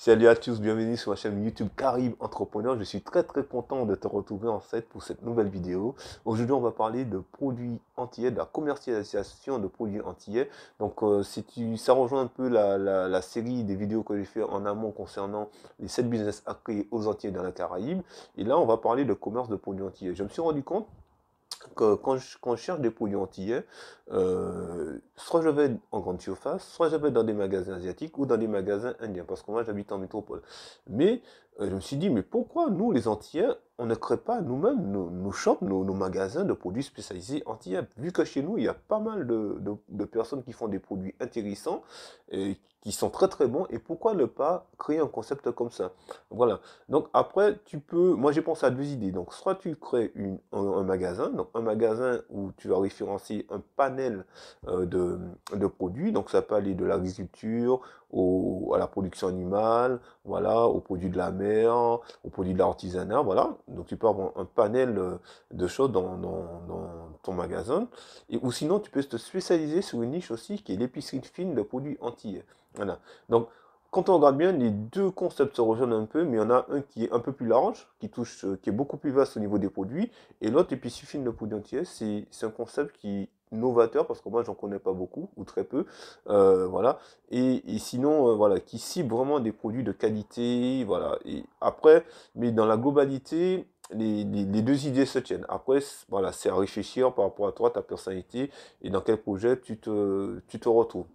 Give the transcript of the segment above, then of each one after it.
Salut à tous, bienvenue sur ma chaîne YouTube Caraïbes Entrepreneur. Je suis très content de te retrouver en fait pour cette nouvelle vidéo. Aujourd'hui, on va parler de produits antillais, de la commercialisation de produits antillais. Donc, ça rejoint un peu la série des vidéos que j'ai fait en amont concernant les 7 business à créer aux Antillais dans la Caraïbe. Et là, on va parler de commerce de produits antillais. Je me suis rendu compte que quand je cherche des produits antillais, soit je vais en grande surface, soit je vais dans des magasins asiatiques ou dans des magasins indiens, parce que moi j'habite en métropole. Mais je me suis dit, mais pourquoi nous, les Antillais, on ne crée pas nous-mêmes nos shops, nos magasins de produits spécialisés antillais? Vu que chez nous, il y a pas mal de personnes qui font des produits intéressants, et qui sont très bons, et pourquoi ne pas créer un concept comme ça? Voilà. Donc après, moi j'ai pensé à deux idées. Donc soit tu crées un magasin, donc un magasin où tu vas référencer un panel de produits, donc ça peut aller de l'agriculture à la production animale, voilà, aux produits de la mer, aux produits de l'artisanat, voilà. Donc tu peux avoir un panel de choses dans ton magasin. Ou sinon, tu peux te spécialiser sur une niche aussi qui est l'épicerie fine de produits antillais. Voilà. Donc quand on regarde bien, les deux concepts se rejoignent un peu, mais il y en a un qui est un peu plus large, qui est beaucoup plus vaste au niveau des produits, et l'autre, épicerie fine de produits entiers, c'est un concept qui est novateur, parce que moi, j'en connais pas beaucoup, ou très peu, voilà, et sinon, voilà, qui cible vraiment des produits de qualité, voilà, et après, mais dans la globalité, les deux idées se tiennent. Après, voilà, c'est à réfléchir par rapport à toi, ta personnalité, et dans quel projet tu te retrouves.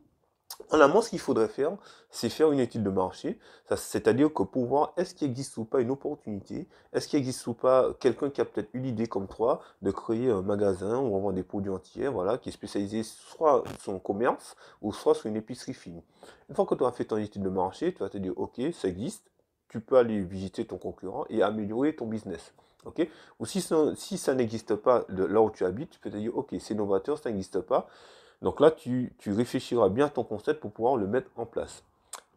En amont, ce qu'il faudrait faire, c'est faire une étude de marché. C'est-à-dire que pour voir est-ce qu'il existe ou pas une opportunité, est-ce qu'il existe ou pas quelqu'un qui a peut-être eu l'idée comme toi de créer un magasin où on vend des produits entiers, voilà, qui est spécialisé soit sur son commerce ou soit sur une épicerie fine. Une fois que tu as fait ton étude de marché, tu vas te dire, ok, ça existe, tu peux aller visiter ton concurrent et améliorer ton business. Ok. Ou si ça n'existe pas là où tu habites, tu peux te dire, ok, c'est novateur, ça n'existe pas. Donc là, tu réfléchiras bien à ton concept pour pouvoir le mettre en place.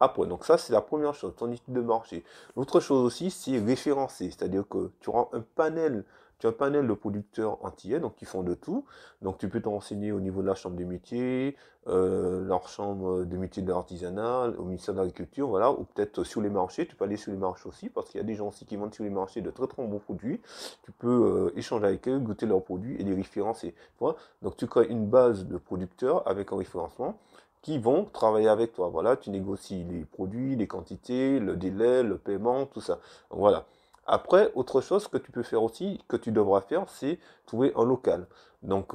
Après, donc ça, c'est la première chose, ton étude de marché. L'autre chose aussi, c'est référencer, c'est-à-dire que tu as un panel de producteurs antillais, donc qui font de tout. Donc tu peux te renseigner au niveau de la chambre des métiers, leur chambre de métiers de l'artisanat, au ministère de l'Agriculture, voilà, ou peut-être sur les marchés, tu peux aller sur les marchés aussi, parce qu'il y a des gens aussi qui vendent sur les marchés de très bons produits. Tu peux échanger avec eux, goûter leurs produits et les référencer. Voilà. Donc tu crées une base de producteurs avec un référencement qui vont travailler avec toi. Voilà, tu négocies les produits, les quantités, le délai, le paiement, tout ça. Donc, voilà. Après, autre chose que tu peux faire aussi, que tu devras faire, c'est trouver un local. Donc,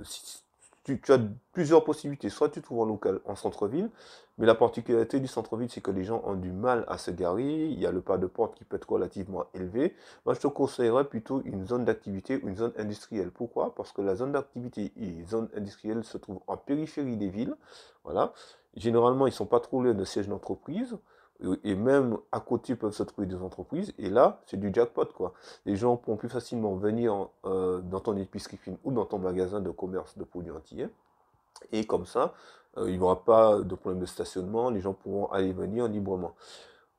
si tu as plusieurs possibilités. Soit tu trouves un local en centre-ville, mais la particularité du centre-ville, c'est que les gens ont du mal à se garer. Il y a le pas de porte qui peut être relativement élevé. Moi, je te conseillerais plutôt une zone d'activité ou une zone industrielle. Pourquoi? Parce que la zone d'activité et les zones industrielles se trouvent en périphérie des villes. Voilà. Généralement, ils ne sont pas trop loin de sièges d'entreprise. Et même à côté peuvent se trouver des entreprises. Et là, c'est du jackpot, quoi. Les gens pourront plus facilement venir dans ton épicerie fine ou dans ton magasin de commerce de produits entiers. Et comme ça, il n'y aura pas de problème de stationnement. Les gens pourront aller et venir librement.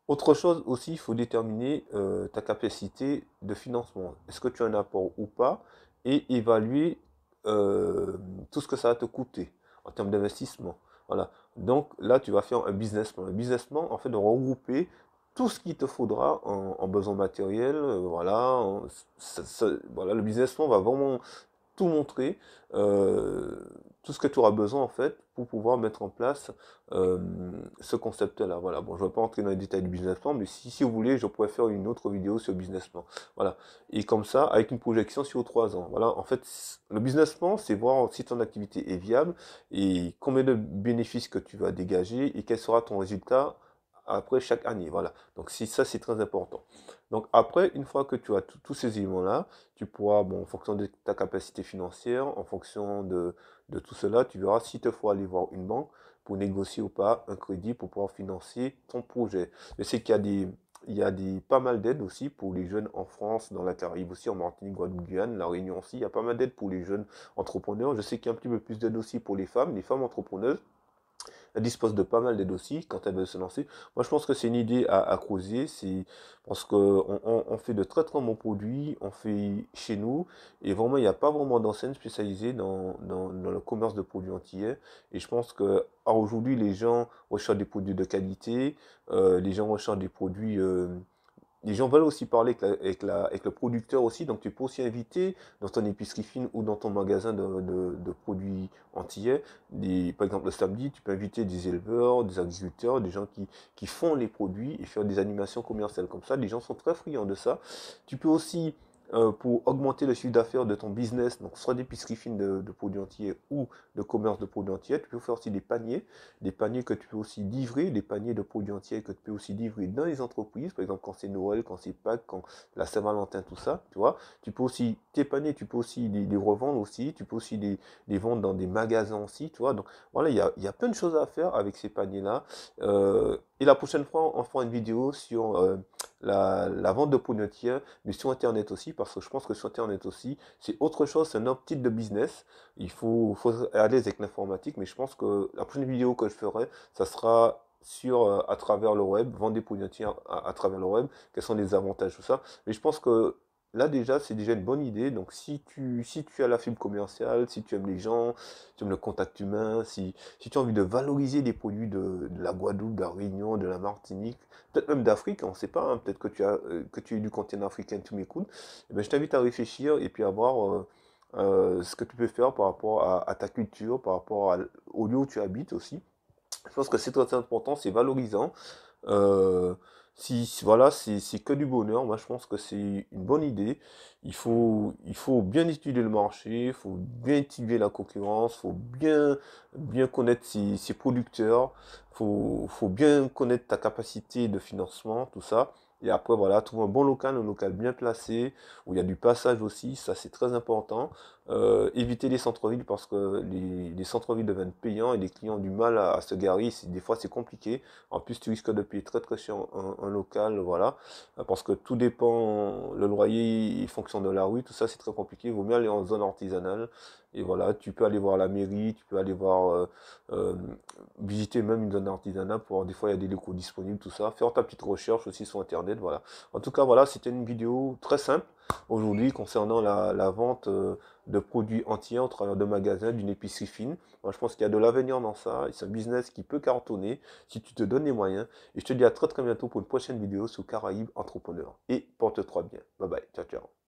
Autre chose aussi, il faut déterminer ta capacité de financement. Est-ce que tu as un apport ou pas? Et évaluer tout ce que ça va te coûter en termes d'investissement. Voilà. Donc là, tu vas faire un business plan. Un business plan, en fait, de regrouper tout ce qu'il te faudra en besoin matériel. Voilà, voilà. Le business plan va vraiment tout montrer, tout ce que tu auras besoin en fait pour pouvoir mettre en place euh, ce concept-là. Voilà. Bon, je ne vais pas entrer dans les détails du business plan, mais si vous voulez, je pourrais faire une autre vidéo sur le business plan. Voilà. Et comme ça, avec une projection sur 3 ans. Voilà. En fait, le business plan, c'est voir si ton activité est viable et combien de bénéfices que tu vas dégager et quel sera ton résultat après chaque année. Voilà. Donc, si ça, c'est très important. Donc, après, une fois que tu as tous ces éléments-là, tu pourras, bon, en fonction de ta capacité financière, en fonction de tout cela, tu verras si te faut aller voir une banque pour négocier ou pas un crédit pour pouvoir financer ton projet. Je sais qu'il y a pas mal d'aides aussi pour les jeunes en France, dans la Caraïbe aussi, en Martinique, Guadeloupe, Guyane, La Réunion aussi. Il y a pas mal d'aides pour les jeunes entrepreneurs. Je sais qu'il y a un petit peu plus d'aide aussi pour les femmes entrepreneuses. elle dispose de pas mal d'aides aussi quand elle veut se lancer. Moi, je pense que c'est une idée à creuser, c'est parce qu'on on fait de très très bons produits, on fait chez nous, et vraiment, il n'y a pas vraiment d'enseigne spécialisée dans le commerce de produits antillais. Et je pense que aujourd'hui, les gens recherchent des produits de qualité, les gens recherchent des produits. Les gens veulent aussi parler avec le producteur aussi, donc tu peux aussi inviter dans ton épicerie fine ou dans ton magasin de produits antillais, par exemple le samedi, tu peux inviter des éleveurs, des agriculteurs, des gens qui font les produits et faire des animations commerciales comme ça. Les gens sont très friands de ça. Tu peux aussi, pour augmenter le chiffre d'affaires de ton business, donc soit d'épicerie fine de produits antillais ou de commerce de produits antillais, tu peux faire aussi des paniers que tu peux aussi livrer, des paniers de produits entiers que tu peux aussi livrer dans les entreprises, par exemple quand c'est Noël, quand c'est Pâques, quand la Saint-Valentin, tout ça, tu vois. Tu peux aussi, tes paniers, tu peux aussi les revendre aussi, tu peux aussi les vendre dans des magasins aussi, tu vois. Donc voilà, il y a plein de choses à faire avec ces paniers-là. Et la prochaine fois, on fera une vidéo sur la vente de produits entiers, mais sur Internet aussi, parce que je pense que sur Internet aussi, c'est autre chose, c'est un autre type de business. Il faut être à l'aise avec l'informatique, mais je pense que la prochaine vidéo que je ferai, ça sera sur à travers le web, vendre des produits entiers à travers le web, quels sont les avantages, tout ça. Mais je pense que là déjà, c'est déjà une bonne idée. Donc si tu as la fibre commerciale, si tu aimes les gens, si tu aimes le contact humain, si tu as envie de valoriser les produits de la Guadeloupe, de la Réunion, de la Martinique, peut-être même d'Afrique, on ne sait pas, hein, peut-être que tu es du continent africain, tu m'écoutes, eh ben, je t'invite à réfléchir et puis à voir ce que tu peux faire par rapport à ta culture, par rapport au lieu où tu habites aussi. Je pense que c'est très important, c'est valorisant. Euh, voilà, c'est que du bonheur. Moi, je pense que c'est une bonne idée. Il faut bien étudier le marché, il faut bien étudier la concurrence, il faut bien connaître ses producteurs, il faut bien connaître ta capacité de financement, tout ça. Et après, voilà, trouver un local bien placé, où il y a du passage aussi, ça c'est très important. Éviter les centres-villes parce que les centres-villes deviennent payants et les clients ont du mal à se garer. Des fois, c'est compliqué. En plus, tu risques de payer très très cher un local, voilà. Parce que tout dépend, le loyer, il fonctionne de la rue, tout ça, c'est très compliqué. Il vaut mieux aller en zone artisanale. Et voilà, tu peux aller voir la mairie, tu peux aller voir, euh, visiter même une zone artisanale pour voir des fois il y a des locaux disponibles, tout ça. Faire ta petite recherche aussi sur Internet, voilà. En tout cas, voilà, c'était une vidéo très simple aujourd'hui concernant la vente de produits entiers au travers de magasins, d'une épicerie fine. Moi, je pense qu'il y a de l'avenir dans ça. C'est un business qui peut cartonner si tu te donnes les moyens. Et je te dis à très très bientôt pour une prochaine vidéo sur Caraïbes Entrepreneur. Et porte-toi bien. Bye bye. Ciao, ciao.